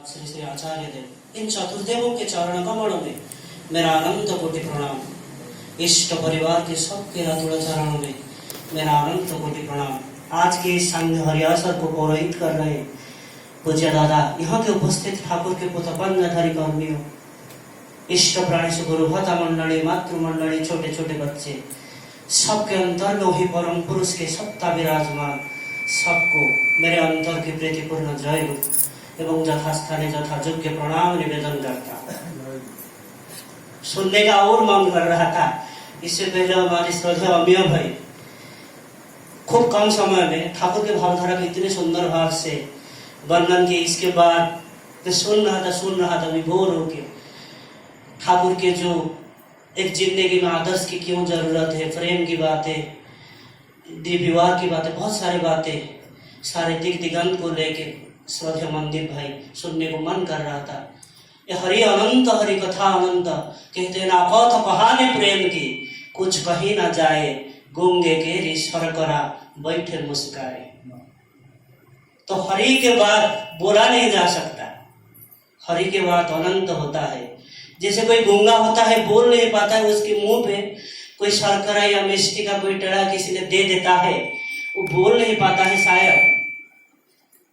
श्री श्री आचार्य देव, इन चतुर्देवों के चरण कमलों में मेरा अनंत कोटि प्रणाम। इष्ट परिवार के सबके रतुड़ चरणों में मेरा अनंत कोटि प्रणाम। आज के इस संघ हरियासर को पौरोहित कर रहे पूज्य दादा, यहाँ के उपस्थित ठाकुर के पुतपन्नधारी कर्मियों, इष्ट प्राणेश गुरु भता मंडली, मातृ मंडली, छोटे छोटे बच्चे, सबके अंतर में वही परम पुरुष के सत्ता विराजमान, सबको मेरे अंतर की प्रीतिपूर्ण जय गुरु एवं यथास्थाने यथा योग्य प्रणाम निवेदन करता। सुनने का और मन कर रहा था। इससे पहले हमारे श्रद्धेय अमीय भाई खूब कम समय में ठाकुर के भावधारा के इतने सुंदर भाव से वर्णन किए। इसके बाद मैं सुन रहा था विभोर होके ठाकुर के जो एक जिंदगी में आदर्श की क्यों जरूरत है, प्रेम की बातें, विवाह की बातें, बहुत सारी बातें, सारे दिगंत को लेके श्रद्धेय मंदिर भाई सुनने को मन कर रहा था। ये हरि अनंत हरि कथा अनंत, कहते ना कथ कहानी प्रेम की, कुछ कही ना जाए, गूंगे के री सरकरा बैठे मुस्काए। तो हरि के बाद बोला नहीं जा सकता, हरि के बाद अनंत होता है। जैसे कोई गूंगा होता है, बोल नहीं पाता है, उसके मुंह पे कोई शर्करा या मिष्टी का कोई टेढ़ा किसी ने दे देता है, वो बोल नहीं पाता है शायद,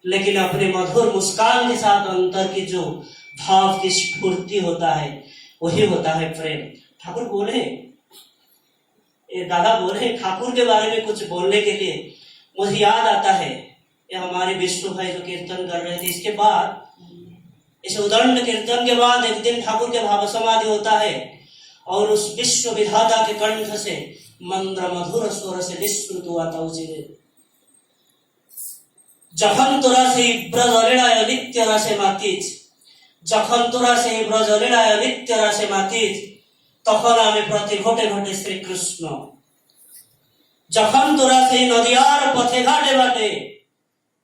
लेकिन अपने मधुर मुस्कान के साथ अंतर की जो भाव की स्फूर्ति होता है, वही होता है प्रेम। ठाकुर बोले, दादा बोले ठाकुर के बारे में कुछ बोलने के लिए मुझे याद आता है, ये हमारे विष्णु भाई जो कीर्तन कर रहे थे, इसके बाद इस उदंड कीर्तन के बाद एक दिन ठाकुर के भाव समाधि होता है और उस विश्व विधाता के कंठ से मंद्र मधुर स्वर से निश्रुत हुआ था उसी दिन, जखन तोरा से ब्रज लीलाय नित्य रसे मातीज, जखन तोरा से ब्रज लीलाय नित्य रसे मातीज, तखन आमी प्रति घटे घटे श्री कृष्ण। जखन तोरा से नदियार पथे घाटे बाटे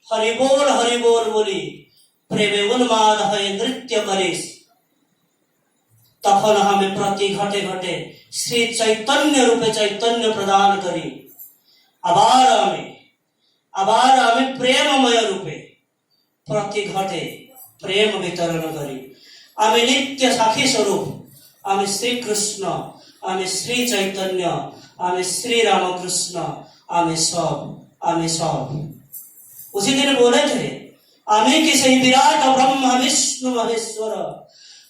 हरि बोल बोली प्रेमे उन्माद है नृत्य करिस, तखन हमें प्रति घटे घटे श्री चैतन्य रूपे चैतन्य प्रदान करी। आबार हमें प्रेममय रूपे प्रति घटे प्रेम वितरण करी। आमी नित्य साखी स्वरूप, आमी श्री कृष्ण, आमी श्री चैतन्य, आमी श्री रामकृष्ण, आमी सब। उसी दिन बोले थे, आमी की सही विराट ब्रह्म विष्णु महेश्वर,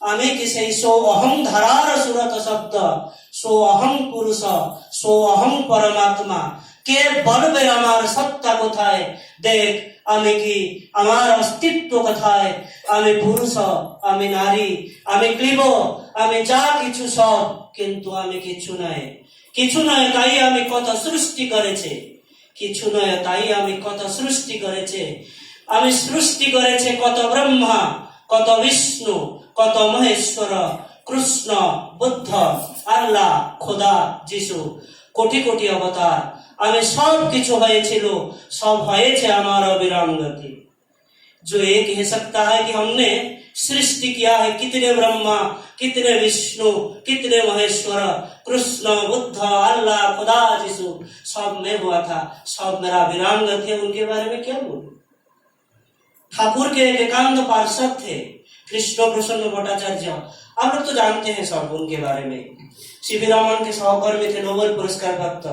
आमी की सही सो अहम धरार सुरत शब्द, सो अहम पुरुष, सो अहम परमात्मा के बल में हमार सत्ता कोथाय देख, आमी की हमार अस्तित्व कथाय, आमी पुरुष, आमी नारी, आमी क्लीबो, आमी जा किछु सब, किंतु आमी किछु नय ताई आमी कत सृष्टि करेছে, किछु नय ताई आमी कत सृष्टि करेছে। आमी सृष्टि करेছে कत ब्रह्मा, कत विष्णु, कत महेश्वर, कृष्ण, बुद्ध, आल्लाह, खुदा, যিশু, कोटि कोटि अवतार। आमी सब किछु হয়েছিল, सब হয়েছে আমার अविराम गति। जो एक कह सकता है कि हमने सृष्टि किया है, कितने ब्रह्मा, कितने विष्णु, कितने महेश्वर, कृष्ण, बुद्ध, अल्लाह, खुदा, যিশু, सब में हुआ था, सब मेरा विराम गति है। उनके बारे में क्या बोलूं। ठाकुर के एकांत पार्षद थे कृष्ण प्रसन्न भट्टाचार्य, आप लोग तो जानते हैं सब उनके बारे में। सीवी रमन के सहकर्मी थे, नोबेल पुरस्कार प्राप्त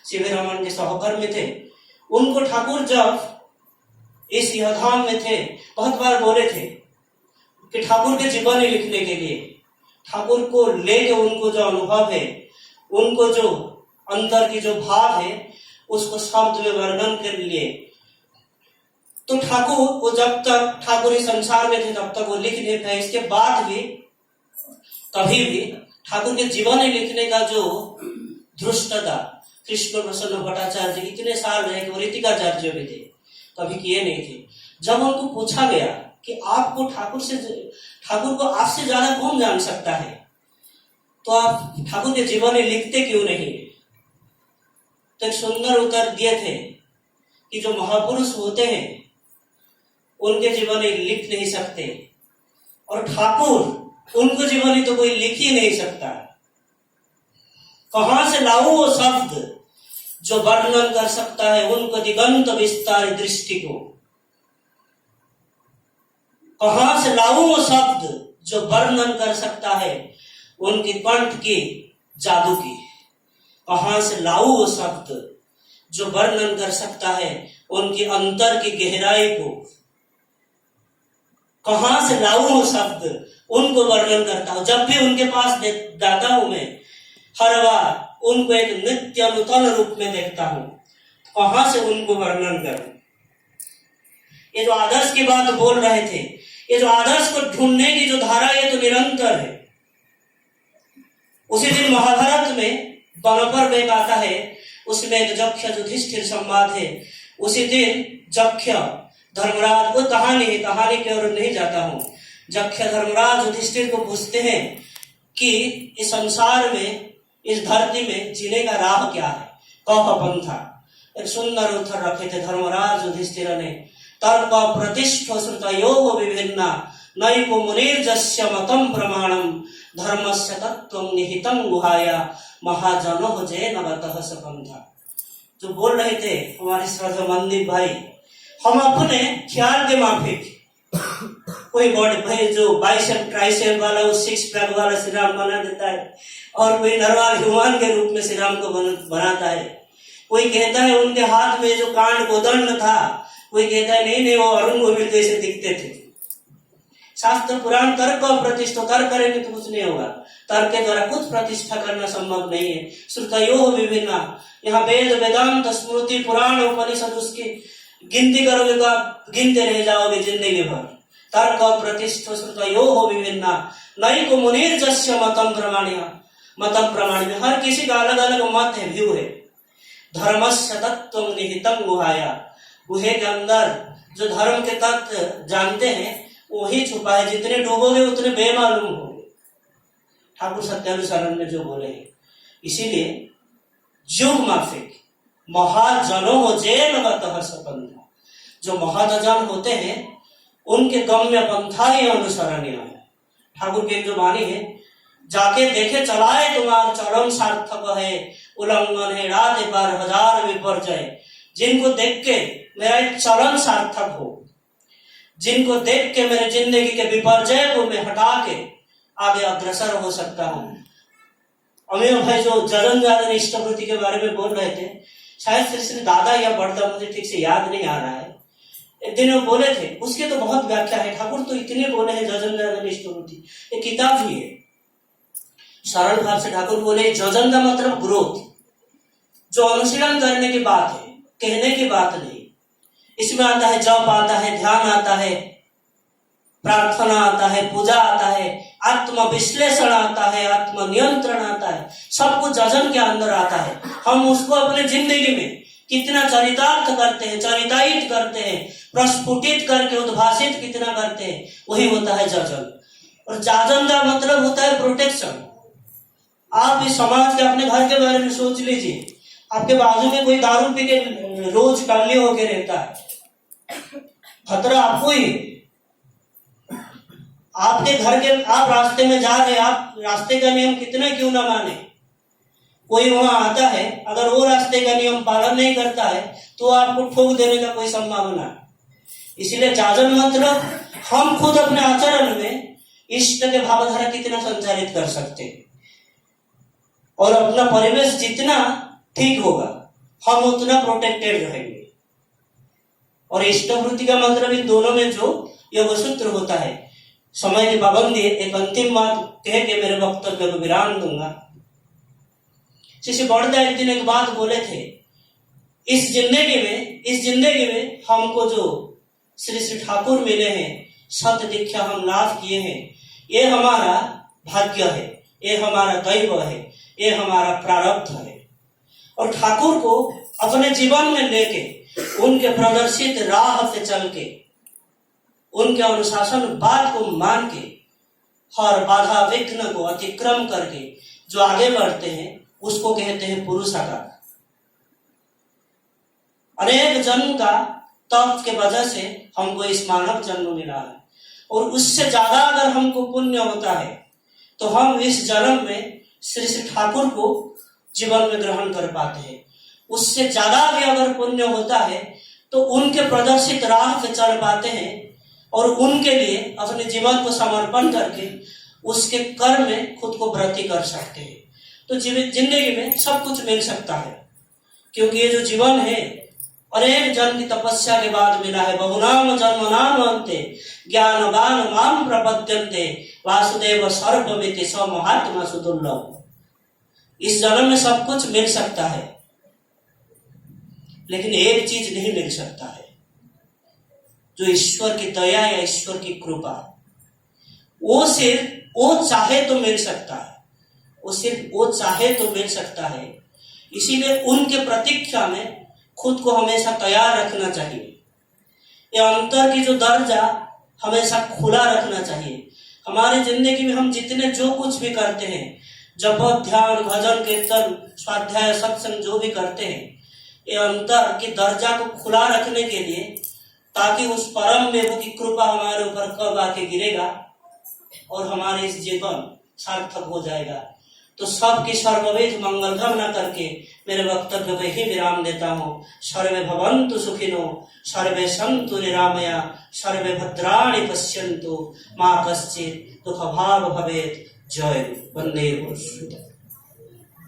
सीवी रमन के सहकर्मी थे। उनको ठाकुर जब इस धाम में थे, बहुत बार बोले थे कि ठाकुर के जीवनी लिखने के लिए, ठाकुर को लेके उनको जो अनुभव है, उनको जो अंतर की जो भाव है, उसको शब्द में वर्णन कर लिए। तो ठाकुर वो जब तक ठाकुर इस संसार में थे तब तक वो लिख नहीं पाए। इसके बाद भी कभी भी ठाकुर के जीवनी लिखने का जो धृष्टता कृष्ण प्रसन्न भट्टाचार्य जी इतने साल रहे कि वो ऋतिकाचार्य भी थे, कभी किए नहीं थे। जब उनको पूछा गया कि आपको ठाकुर को आपसे ज्यादा कौन जान सकता है, तो आप ठाकुर के जीवनी लिखते क्यों नहीं। तो एक सुंदर उत्तर दिए थे कि जो महापुरुष होते हैं उनके जीवनी लिख नहीं सकते, और ठाकुर उनको जीवनी तो कोई लिख ही नहीं सकता। कहां से लाऊं वो शब्द जो वर्णन कर सकता है उनको दिगंत विस्तार दृष्टि को। कहां से लाऊं वो शब्द जो वर्णन कर सकता है उनकी कंठ की जादू की। कहां से लाऊं वो शब्द जो वर्णन कर सकता है उनकी अंतर की गहराई को। कहां से लाऊं वो शब्द उनको वर्णन करता हूं। जब भी उनके पास जाता हूं मैं, हर बार उनको एक नित्य नूतन रूप में देखता हूं। कहां से उनको वर्णन करूं। ये जो आदर्श की बात बोल रहे थे, ये जो आदर्श को ढूंढने की जो धारा, ये तो निरंतर है। उसी दिन महाभारत में बनपर्व एक आता है, उसमें एक जक्ष युधिष्ठिर संवाद है। उसी दिन जक्ष धर्मराज, वो कहानी है, कहानी की ओर नहीं जाता हूं। जक्ष धर्मराज युधिष्ठिर को पूछते हैं कि इस संसार में, इस धरती में जीने का राह क्या है, कह पंथा। एक सुंदर उत्तर रखे थे धर्मराज युधिष्ठिर ने। तर्क प्रतिष्ठ श्रुतयो विभिन्ना नैको मुनिर्जस्य मतम प्रमाणम धर्मस्य तत्त्वं निहितं गुहाया महाजनो जैन वतः सपंथा। जो बोल रहे थे हमारे श्रद्धा मंदिर भाई, हम अपने ख्याल के माफिक, कोई बॉडी भाई जो बाइसेप ट्राइसेप वाला, वो सिक्स पैक वाला श्री राम बना देता है, और कोई नरवाल हनुमान के रूप में श्री राम को बनाता है। कोई कहता है उनके हाथ में जो कांड कोदंड था, कोई कहता है नहीं वो अरुण गोविल जैसे दिखते थे। शास्त्र पुराण तर्क और प्रतिष्ठा, तर्क करेंगे तो कुछ नहीं होगा। तर्क के द्वारा कुछ प्रतिष्ठा करना संभव नहीं है। श्रुतयो विभिन्ना, यहाँ वेद वेदांत स्मृति पुराण उपनिषद, उसकी गिनती करोगे तो आप गिनते रह जाओगे जिंदगी भर। तर्क और प्रतिष्ठा श्रुतयो विभिन्ना नैको मुनिर्जस्य मतम प्रमाण्य, मतम प्रमाण्य, हर किसी का अलग अलग मत है, व्यू है। धर्मस्य तत्त्वं निहितं गुहाया, गुहे के अंदर जो धर्म के तत्व जानते हैं वही छुपा है। जितने डूबोगे उतने बेमालूम होगे, ठाकुर सत्यानुसारण में जो बोले हैं। इसीलिए युग माफिक महाजनों हो जैन वतः सपंथा, जो महाजन होते हैं उनके गम्य पंथा ही अनुसरणीय है। ठाकुर की जो वाणी है, जाके देखे चलाए तुम्हारा चरण सार्थक है, उल्लंघन है रात पार हजार विपर्जय। जिनको देख के मेरा एक चरण सार्थक हो, जिनको देख के मेरे जिंदगी के विपर्जय को मैं हटा के आगे अग्रसर हो सकता हूँ। अमीर भाई जो जजन जादन इष्टवृत्ति के बारे में बोल रहे थे, शायद श्री श्री दादा या बड़दा, मुझे ठीक से याद नहीं आ रहा है, एक दिन वो बोले थे, उसके तो बहुत व्याख्या है। ठाकुर तो इतने बोले हैं जजन जादन इष्टवृत्ति, एक किताब भी है। सरल भाव से ठाकुर बोले जजन का मतलब ग्रोथ, जो अनुशीलन करने की बात है, कहने की बात नहीं। इसमें आता है जप आता है, ध्यान आता है, प्रार्थना आता है, पूजा आता है, आत्म विश्लेषण आता है, आत्म नियंत्रण आता है, सब कुछ जजन के अंदर आता है। हम उसको अपने जिंदगी में कितना चरितार्थ करते हैं, चरितायित करते हैं, प्रस्फुटित करके उद्भाषित कितना करते हैं, वही होता है जजन। और जाजन का मतलब होता है प्रोटेक्शन। आप इस समाज के, अपने घर के बारे में सोच लीजिए, आपके बाजू में कोई दारू पी के रोज काले होके रहता है, खतरा आपको ही। आपके घर के, आप रास्ते में जा रहे, आप रास्ते का नियम कितना क्यों ना माने, कोई वहां आता है, अगर वो रास्ते का नियम पालन नहीं करता है तो आपको ठोक देने का कोई संभावना। इसलिए जाजन मतलब हम खुद अपने आचरण में इष्ट के भावधारा कितना संचालित कर सकते हैं, और अपना परिवेश जितना ठीक होगा हम उतना प्रोटेक्टेड रहेंगे। और इष्टवृत्ति का मतलब इन दोनों में जो योग सूत्र होता है। समय की पाबंदी, एक अंतिम बात कह के मेरे वक्तव्य को विराम दूंगा। श्री बड़दा एक दिन एक बात बोले थे, इस जिंदगी में हमको जो श्री श्री ठाकुर मिले हैं, सत्य दीक्षा हम लाभ किए हैं, ये हमारा भाग्य है, ये हमारा दैव है, ये हमारा प्रारब्ध है। और ठाकुर को अपने जीवन में लेके, उनके प्रदर्शित राह पे चल के, उनके अनुशासन बात को मान के, हर बाधा विघ्न को अतिक्रम करके जो आगे बढ़ते हैं उसको कहते हैं पुरुषाकार। अनेक जन्म का तप के वजह से हमको इस मानव जन्म मिला है, और उससे ज्यादा अगर हमको पुण्य होता है तो हम इस जन्म में श्री श्री ठाकुर को जीवन में ग्रहण कर पाते हैं। उससे ज्यादा भी अगर पुण्य होता है तो उनके प्रदर्शित राह पे चल पाते हैं, और उनके लिए अपने जीवन को समर्पण करके उसके कर्म में खुद को वृद्धि कर सकते हैं। तो जिंदगी में सब कुछ मिल सकता है, क्योंकि ये जो जीवन है अनेक जन्म की तपस्या के बाद मिला है। बहुनाम जन्म नाम अंते ज्ञानवान माम प्रपद्यन्ते वासुदेव सर्वमिति स महात्मा सुदुर्लभ। इस जन्म में सब कुछ मिल सकता है, लेकिन एक चीज नहीं मिल सकता है, जो ईश्वर की दया या ईश्वर की कृपा। वो सिर्फ वो चाहे तो मिल सकता है, वो सिर्फ वो चाहे तो मिल सकता है। इसीलिए उनके प्रतीक्षा में खुद को हमेशा तैयार रखना चाहिए। ये अंतर की जो दर्जा हमेशा खुला रखना चाहिए। हमारी जिंदगी में हम जितने जो कुछ भी करते हैं, जप ध्यान भजन कीर्तन स्वाध्याय सत्संग जो भी करते हैं, ये अंतर की दर्जा को खुला रखने के लिए, ताकि उस परम विभु की कृपा हमारे ऊपर कब आके गिरेगा और हमारे इस जीवन सार्थक हो जाएगा। तो सबकी सर्वविध मंगल कामना करके मेरे वक्तव्य को ही विराम देता हूँ। सर्वे भवन्तु सुखिनो, सर्वे सन्तु निरामया, सर्वे भद्राणि पश्यन्तु, मा कश्चित् दुःखभाग् भवेत्। जय वन्दे गुरुश्रीधर।